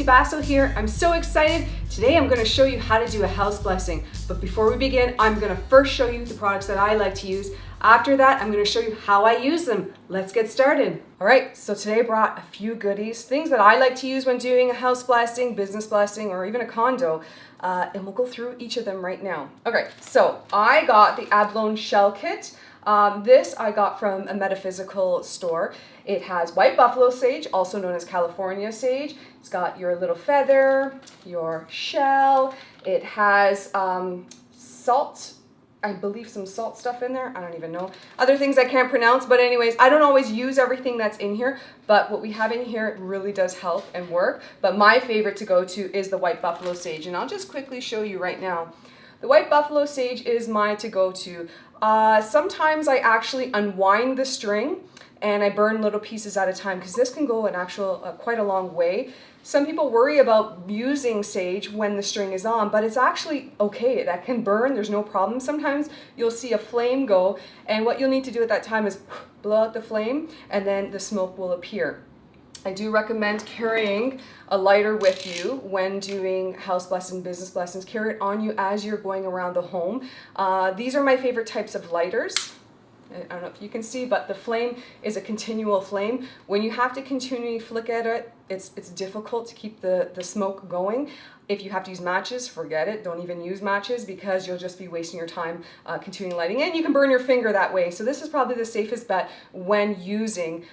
Basso here. I'm so excited. Today I'm going to show you how to do a house blessing. But before we begin, I'm going to first show you the products that I like to use. After that, I'm going to show you how I use them. Let's get started. All right, so today I brought a few goodies, things that I like to use when doing a house blessing, business blessing, or even a condo. And we'll go through each of them right now. Okay, so I got the abalone shell kit. This I got from a metaphysical store. It has white buffalo sage, also known as California sage. It's got your little feather, your shell. It has salt, I believe some salt stuff in there. I don't even know. Other things I can't pronounce, but anyways, I don't always use everything that's in here, but what we have in here really does help and work. But my favorite to go to is the white buffalo sage, and I'll just quickly show you right now. The white buffalo sage is my to-go-to. Sometimes I actually unwind the string and I burn little pieces at a time because this can go an actual quite a long way. Some people worry about using sage when the string is on, but it's actually okay. That can burn, there's no problem. Sometimes you'll see a flame go, and what you'll need to do at that time is blow out the flame and then the smoke will appear. I do recommend carrying a lighter with you when doing house blessing, business blessings. Carry it on you as you're going around the home. These are my favorite types of lighters. I don't know if you can see, but the flame is a continual flame. When you have to continually flick at it, it's difficult to keep the smoke going. If you have to use matches, forget it. Don't even use matches because you'll just be wasting your time continuing lighting it. And you can burn your finger that way. So this is probably the safest bet when using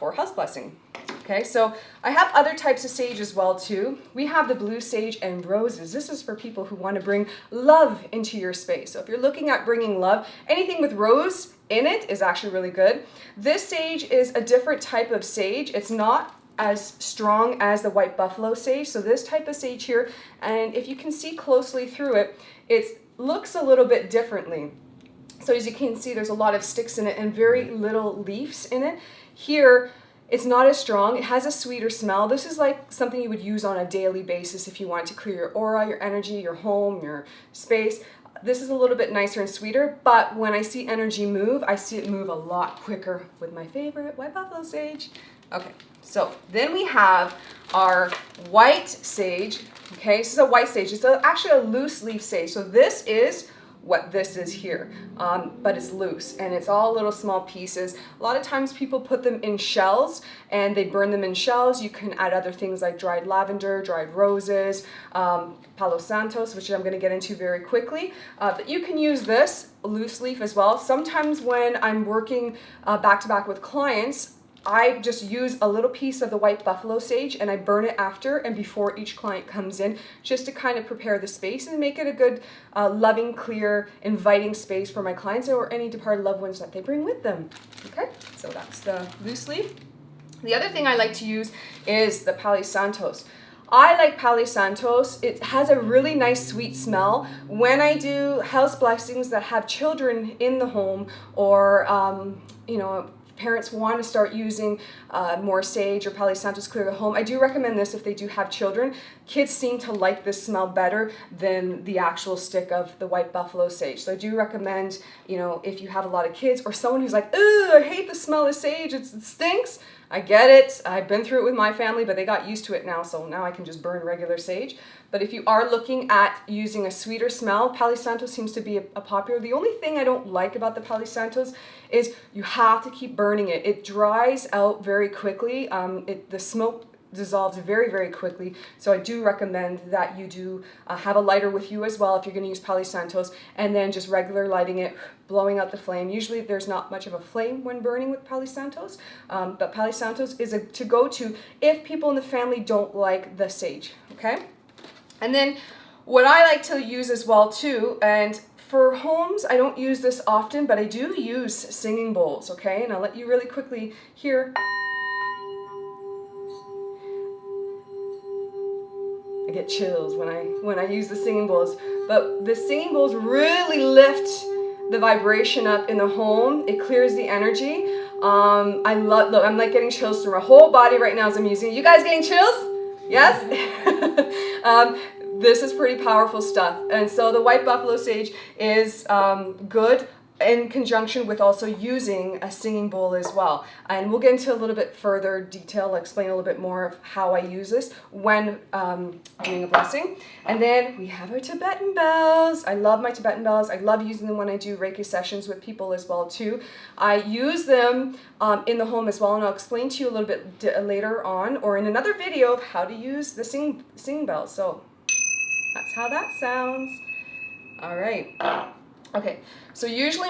for house blessing. Okay, so I have other types of sage as well too. We have the blue sage and roses. This is for people who want to bring love into your space. So if you're looking at bringing love, anything with rose in it is actually really good. This sage is a different type of sage. It's not as strong as the white buffalo sage. So this type of sage here, and if you can see closely through it, it looks a little bit differently. So as you can see, there's a lot of sticks in it and very little leaves in it. Here, it's not as strong. It has a sweeter smell. This is like something you would use on a daily basis if you want to clear your aura, your energy, your home, your space. This is a little bit nicer and sweeter, but when I see energy move, I see it move a lot quicker with my favorite white buffalo sage. Okay, so then we have our white sage. Okay, this is a white sage. It's actually a loose leaf sage. So this is what this is here, but it's loose and it's all little small pieces. A lot of times people put them in shells and they burn them in shells. You can add other things like dried lavender, dried roses, palo santos, which I'm going to get into very quickly. But you can use this loose leaf as well. Sometimes when I'm working back to back with clients, I just use a little piece of the white buffalo sage and I burn it after and before each client comes in, just to kind of prepare the space and make it a good, loving, clear, inviting space for my clients or any departed loved ones that they bring with them. Okay, so that's the loose leaf. The other thing I like to use is the palisantos. I like palisantos. It has a really nice sweet smell. When I do house blessings that have children in the home or, parents want to start using more sage or palisantos clear the home, I do recommend this if they do have children. Kids seem to like this smell better than the actual stick of the white buffalo sage. So I do recommend, if you have a lot of kids or someone who's like, "Ugh, I hate the smell of sage, it stinks." I get it. I've been through it with my family, but they got used to it now, so now I can just burn regular sage. But if you are looking at using a sweeter smell, palisantos seems to be a popular. The only thing I don't like about the palisantos is you have to keep burning it. It dries out very quickly. The smoke dissolves very, very quickly. So I do recommend that you do have a lighter with you as well if you're going to use palisantos, and then just regular lighting it, blowing out the flame. Usually there's not much of a flame when burning with palisantos, but palisantos is a to-go-to if people in the family don't like the sage, okay? And then what I like to use as well too, and for homes, I don't use this often, but I do use singing bowls, okay? And I'll let you really quickly hear. I get chills when I use the singing bowls, but the singing bowls really lift the vibration up in the home. It clears the energy. Look, I'm like getting chills through my whole body right now as I'm using it. You guys getting chills? Yes? This is pretty powerful stuff. And so the white buffalo sage is good in conjunction with also using a singing bowl as well. And we'll get into a little bit further detail, explain a little bit more of how I use this when doing a blessing. And then we have our Tibetan bells. I love my Tibetan bells. I love using them when I do Reiki sessions with people as well too. I use them in the home as well, and I'll explain to you a little bit later on or in another video of how to use the singing bells. So that's how that sounds. All right. Okay, so usually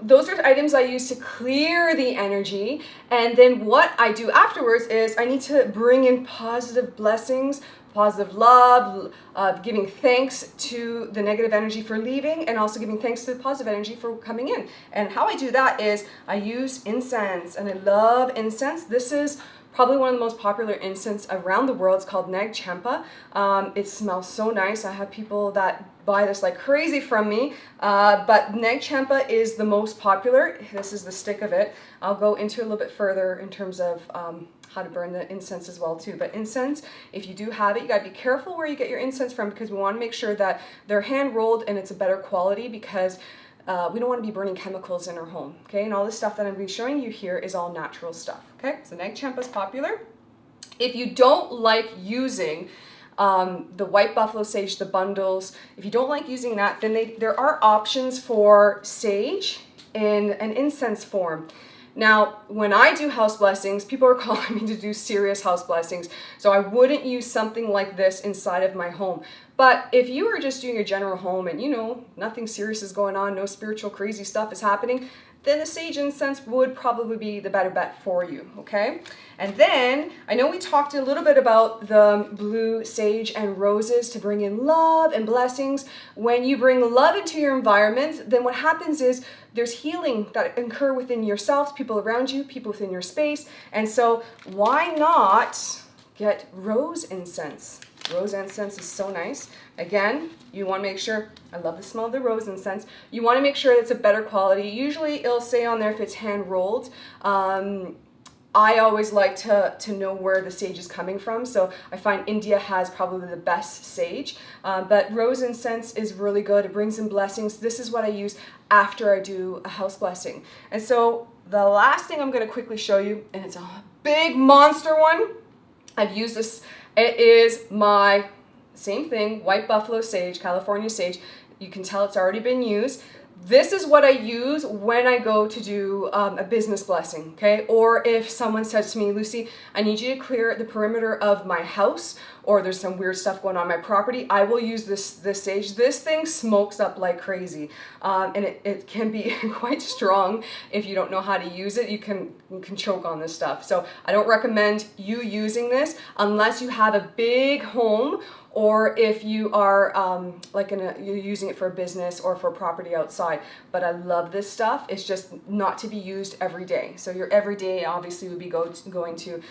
those are items I use to clear the energy, and then what I do afterwards is I need to bring in positive blessings, positive love, giving thanks to the negative energy for leaving, and also giving thanks to the positive energy for coming in. And how I do that is I use incense, and I love incense. This is probably one of the most popular incense around the world. It's called Nag Champa. It smells so nice. I have people that buy this like crazy from me, but Nag Champa is the most popular. This is the stick of it. I'll go into a little bit further in terms of how to burn the incense as well too. But incense, if you do have it, you gotta be careful where you get your incense from, because we wanna make sure that they're hand rolled and it's a better quality, because we don't want to be burning chemicals in our home, okay? And all this stuff that I'm going to be showing you here is all natural stuff, okay? So Nag Champa is popular. If you don't like using the white buffalo sage, the bundles, if you don't like using that, then there are options for sage in an incense form. Now, when I do house blessings, people are calling me to do serious house blessings, so I wouldn't use something like this inside of my home. But if you are just doing a general home and, you know, nothing serious is going on, no spiritual crazy stuff is happening, then the sage incense would probably be the better bet for you, okay? And then, I know we talked a little bit about the blue sage and roses to bring in love and blessings. When you bring love into your environment, then what happens is there's healing that occur within yourself, people around you, people within your space. And so why not get rose incense? Rose incense is so nice. Again, you want to make sure, I love the smell of the rose incense. You want to make sure it's a better quality. Usually it'll say on there if it's hand rolled. I always like to know where the sage is coming from. So I find India has probably the best sage. But rose incense is really good. It brings in blessings. This is what I use after I do a house blessing. And so the last thing I'm going to quickly show you, and it's a big monster one. I've used this. It is my same thing, white buffalo sage, California sage. You can tell it's already been used. This is what I use when I go to do a business blessing, okay? Or if someone says to me, Lucy, I need you to clear the perimeter of my house, or there's some weird stuff going on my property, I will use this sage. This thing smokes up like crazy, and it can be quite strong. If you don't know how to use it, you can choke on this stuff. So I don't recommend you using this unless you have a big home, or if you are you're using it for a business or for property outside. But I love this stuff. It's just not to be used every day. So your everyday obviously would be going to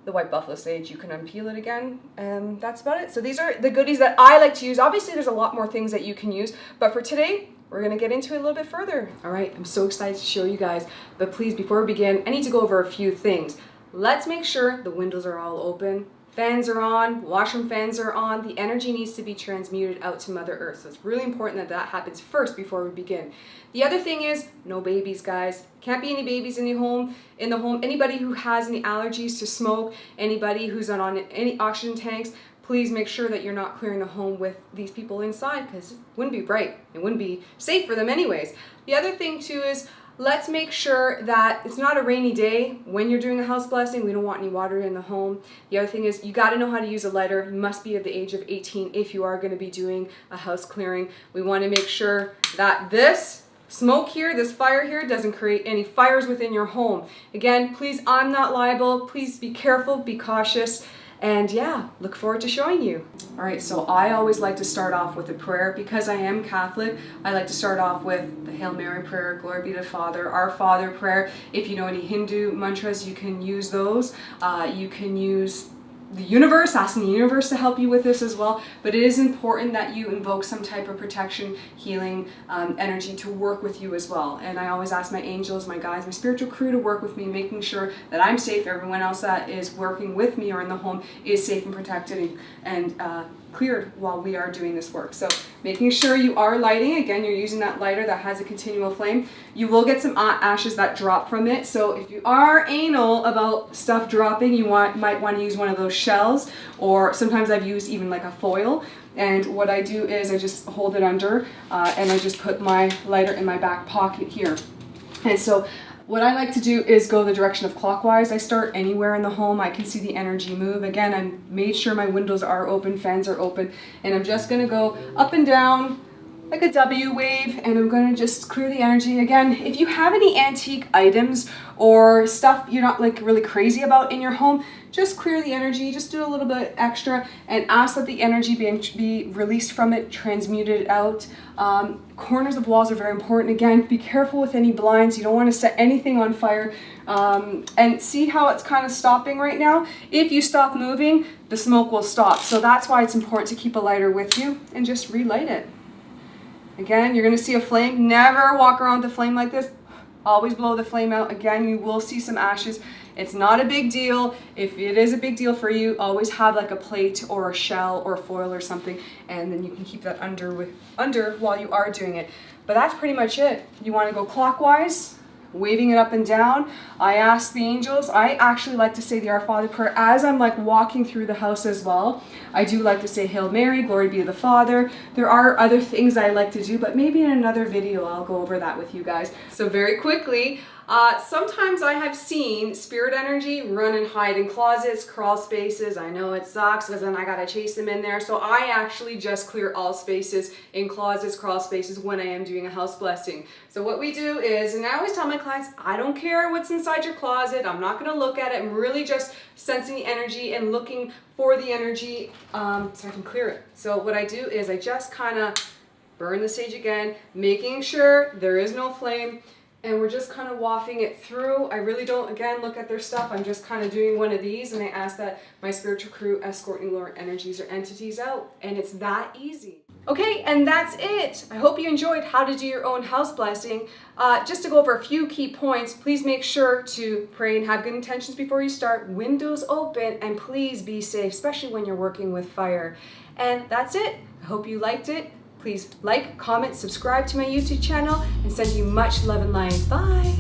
the white buffalo sage. You can unpeel it again, and that's about it. So these are the goodies that I like to use. Obviously there's a lot more things that you can use, but for today, we're gonna get into it a little bit further. All right, I'm so excited to show you guys, but please, before we begin, I need to go over a few things. Let's make sure the windows are all open, fans are on, washroom fans are on. The energy needs to be transmuted out to Mother Earth. So it's really important that that happens first before we begin. The other thing is no babies, guys. Can't be any babies in the home. Anybody who has any allergies to smoke, anybody who's on any oxygen tanks, please make sure that you're not clearing the home with these people inside, because it wouldn't be right. It wouldn't be safe for them anyways. The other thing too is, let's make sure that it's not a rainy day when you're doing a house blessing. We don't want any water in the home. The other thing is, you got to know how to use a lighter. You must be of the age of 18 if you are going to be doing a house clearing. We want to make sure that this smoke here, this fire here, doesn't create any fires within your home. Again, please, I'm not liable. Please be careful, be cautious. And yeah, look forward to showing you. All right, so I always like to start off with a prayer. Because I am Catholic, I like to start off with the Hail Mary prayer, Glory be to Father, Our Father prayer. If you know any Hindu mantras, you can use those. You can use the universe, asking the universe to help you with this as well. But it is important that you invoke some type of protection, healing energy to work with you as well. And I always ask my angels, my guides, my spiritual crew to work with me, making sure that I'm safe, everyone else that is working with me or in the home is safe and protected and cleared while we are doing this work. So making sure you are lighting, again, you're using that lighter that has a continual flame. You will get some ashes that drop from it. So if you are anal about stuff dropping, you might want to use one of those shells, or sometimes I've used even like a foil. And what I do is I just hold it under and I just put my lighter in my back pocket here. And so what I like to do is go the direction of clockwise. I start anywhere in the home. I can see the energy move. Again, I made sure my windows are open, fans are open, and I'm just gonna go up and down like a W wave, and I'm gonna just clear the energy. Again, if you have any antique items or stuff you're not like really crazy about in your home, just clear the energy, just do a little bit extra and ask that the energy be released from it, transmuted out. Corners of walls are very important. Again, be careful with any blinds. You don't want to set anything on fire. And see how it's kind of stopping right now? If you stop moving, the smoke will stop. So that's why it's important to keep a lighter with you and just relight it. Again, you're going to see a flame. Never walk around with a flame like this. Always blow the flame out. Again, you will see some ashes. It's not a big deal. If it is a big deal for you, always have like a plate or a shell or foil or something, and then you can keep that under while you are doing it. But that's pretty much it. You want to go clockwise, waving it up and down. I ask the angels. I actually like to say the Our Father prayer as I'm like walking through the house as well. I do like to say Hail Mary, glory be to the Father. There are other things I like to do, but maybe in another video I'll go over that with you guys. So very quickly, sometimes I have seen spirit energy run and hide in closets, crawl spaces. I know it sucks because then I gotta chase them in there. So I actually just clear all spaces in closets, crawl spaces when I am doing a house blessing. So what we do is, and I always tell my clients, I don't care what's inside your closet. I'm not gonna look at it. I'm really just sensing the energy and looking for the energy so I can clear it. So what I do is I just kind of burn the sage again, making sure there is no flame. And we're just kind of wafting it through. I really don't, again, look at their stuff. I'm just kind of doing one of these, and I ask that my spiritual crew escort any lower energies or entities out. And it's that easy. Okay, and that's it. I hope you enjoyed how to do your own house blessing. Just to go over a few key points, please make sure to pray and have good intentions before you start. Windows open, and please be safe, especially when you're working with fire. And that's it. I hope you liked it. Please like, comment, subscribe to my YouTube channel, and send you much love and light. Bye.